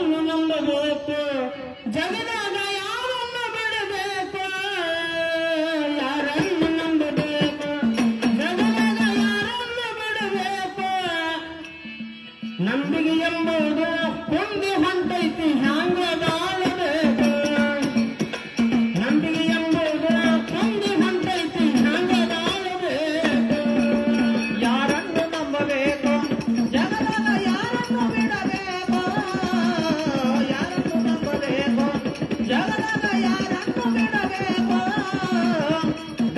ನಂಬಬೇಕು ಜಗದಾಗ ಯಾರನ್ನು ಬಿಡಬೇಕು ಯಾರನ್ನು ನಂಬಬೇಕು ಜಗದಾಗ ಯಾರನ್ನು ಬಿಡಬೇಕು ನಂಬಿಕೆ ಎಂಬುದು ಕೊಂಡಿ ಹೊಂಟೈತಿ ಹ್ಯಾಂಗ ಬಾಳಬೇಕು ನಂಬಿಕೆ ಎಂಬುದು ಕೊಂಡಿ ಹೊಂಟೈತಿ ಹ್ಯಾಂಗ ಬಾಳಬೇಕು ಯಾರನ್ನು ನಂಬಬೇಕು ಜಗದಾಗ ಯಾರನ್ನು ಬಿಡಬೇಕು ಯಾರನ್ನು ನಂಬಬೇಕು ಜಗದಾಗ ಯಾರನ್ನು ಬಿಡಬೇಕು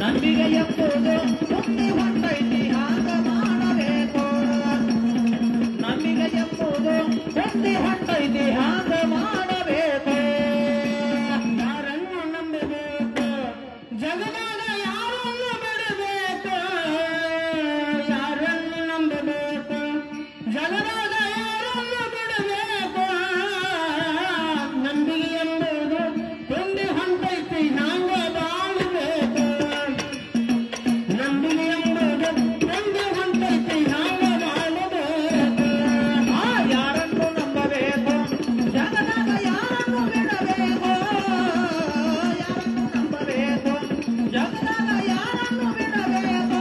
ನಂಬಿಕೆ ಎಂಬುದು ಕೊಂಡಿ ಹೊಂಟೈತಿ ಹಾಗ ಮಾಡಬೇಕು ನಂಬಿಕೆ ಎಂಬುದು ಕೊಂಡಿ ಹೊಂಟೈತಿ ಹಾಗ ಮಾಡಬೇಕು ಯಾರನ್ನು ನಂಬಬೇಕು ಜಗದಾಗ ಯಾರನ್ನು ಬಿಡಬೇಕು ಯಾರನ್ನು ನಂಬಬೇಕು ಜಗದಾಗ ಯಾರನ್ನು ಬಿಡಬೇಕು ನಂಬಿಕೆ ಎಂಬುದು ಕೊಂಡಿ ಹೊಂಟೈತಿ ಹ್ಯಾಂಗ ಬಾಳಬೇಕು ನಂಬಿಕೆ ಎಂಬುದು ಕೊಂಡಿ ಹೊಂಟೈತಿ ಹ್ಯಾಂಗ ಬಾಳಬೇಕು ಯಾರನ್ನು ನಂಬಬೇಕು ಜಗದಾಗ ಯಾರನ್ನು ಬಿಡಬೇಕು ಯಾರನ್ನು ನಂಬಬೇಕು ಜಗದಾಗ ಯಾರನ್ನು ಬಿಡಬೇಕು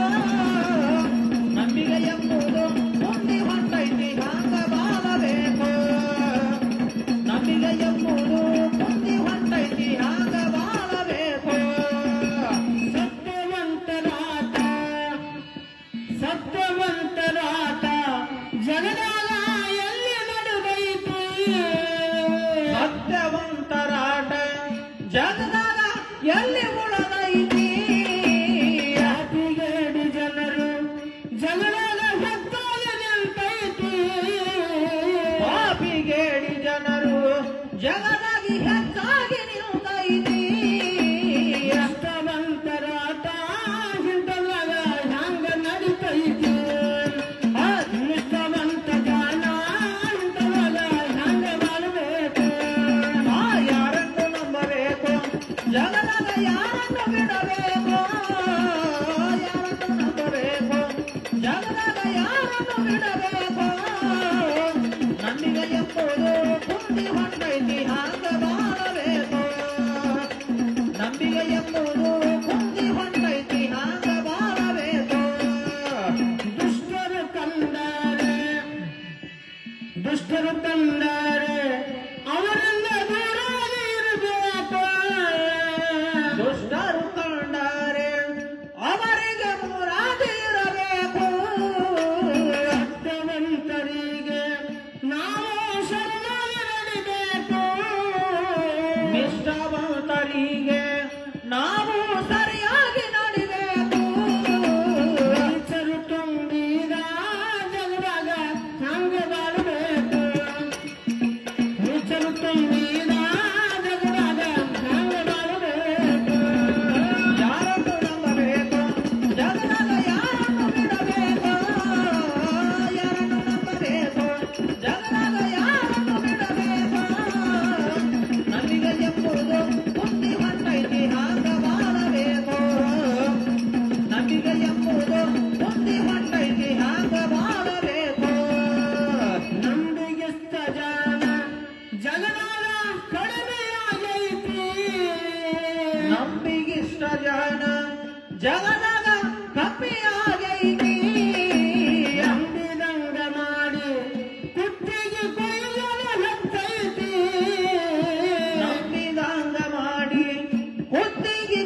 ನಂಬಿಕೆ ಎಂಬುದು ಕೊಂಡಿ ಹೊಂಟೈತಿ ಹಾಗ ಬಾಳಬೇಕು ನಂಬಿಕೆ ಎಂಬುದು ಕೊಂಡಿ ಹೊಂಟೈತಿ ಹಾಗ ಬಾಳಬೇಕು ಸತ್ಯವಂತರಾಟ ಸತ್ಯವಂತರಾಟ ಜಗದಾಗ ಎಲ್ಲಿ ನಡುವೈತಿ ಸತ್ಯವಂತರಾಟ ಜಗದಾಗ ಎಲ್ಲಿ ಉಳದೈತಿ ಪಾಪಿಗೇಡಿ ಜನರು ಜಗದಾಗ ಹೆತ್ತಾಯ ನಿಂತೈತಿ ಪಾಪಿಗೇಡಿ ಜನರು ಜಗದಾಗಿ ಹೆಚ್ಚಾಗಿ ನಿಲ್ತೈತಿ ಸತ್ಯವಂತರಾಟ ಹಿಂದಲಾಗ ಹ್ಯಾಂಗ ನಡಿತೈತಿ ನಿಷ್ಠವಂತ ಜನ ಹಿಂದಲಾಗ ಹ್ಯಾಂಗ ಮಾಡಬೇಕು ಯಾರನ್ನು ನಂಬಬೇಕು ಜಗದಾಗ ಯಾರನ್ನು ಬಿಡಬೇಕು ಯಾರನ್ನು ನಂಬಬೇಕು ಜಗದಾಗ ಯಾರನ್ನು ಬಿಡಬೇಕು ನಂಬಿಕೆ ಎಂಬುದು ಕುಂದಿ ಹೊಂಟೈತಿ ಹಾಗ ಬಾಳಬೇಕು ನಂಬಿಕೆ ಎಂಬುದು ಕುಂದಿ ಹೊಂಟೈತಿ ಹಾಗ ಬಾಳಬೇಕು ದುಷ್ಟರು ಕಂಡಾರೆ ಅವರಿಂದ ದೂರಾಗಿ ಇರಬೇಕು ದುಷ್ಟರು ಕಂಡರೆ ಅವರಿಗೆ ಮುರಾದಿ ಇರಬೇಕು ಸತ್ಯವಂತರಿಗೆ ನಾವು ಶರಣಾಗಿ ನಡಿಬೇಕು ನಿಷ್ಠಾವಂತರಿಗೆ ನಾವು ಸರಿಯಾಗಿ ನಡಿಬೇಕು ರೈತರು ತುಂಬಿದ ಜಗದಾಗ ಹಂಗ ಬಾಳಬೇಕು ರೈತರು ತುಂಬಿದ ಜಗದಾಗ ಹಂಗ ಬಾಳಬೇಕು ಯಾರನ್ನು ನಂಬಬೇಕು ಜಗದಾಗ ಯಾರನ್ನು ಬಿಡಬೇಕು ಯಾರನ್ನು ನಂಬಬೇಕು ಜಗದಾಗ ಯಾರನ್ನು ಬಿಡಬೇಕು ನಂಬಿಕೆ ಎಂಬುದು ಕುಂದಿ ಹೊಂಟೈತಿ ಹಾಗ ಬಾಳಬೇಕು ನಂಬಿಕೆ ಎಂಬುದು ಕುಂದಿ ಹೊಂಟೈತಿ ಹಾಗ ಬಾಳಬೇಕು ನಂಬಿಗೆಸ್ತ ಜನ ಜಗದಾಗ ಕಡಿಮೆಯಾಗೈತಿ ನಂಬಿಗಿಷ್ಟ ಜನ ಜಗದಾಗ ಕಪ್ಪಿಯಾಗೈತಿ ನಂಬಿದಂಗ ಮಾಡಿ ಕುತ್ತಿಗೆ ಕೊಯ್ಯಲು ಹತ್ತೈತಿ ನಂಬಿದಂಗ ಮಾಡಿ ಕುತ್ತಿಗೆ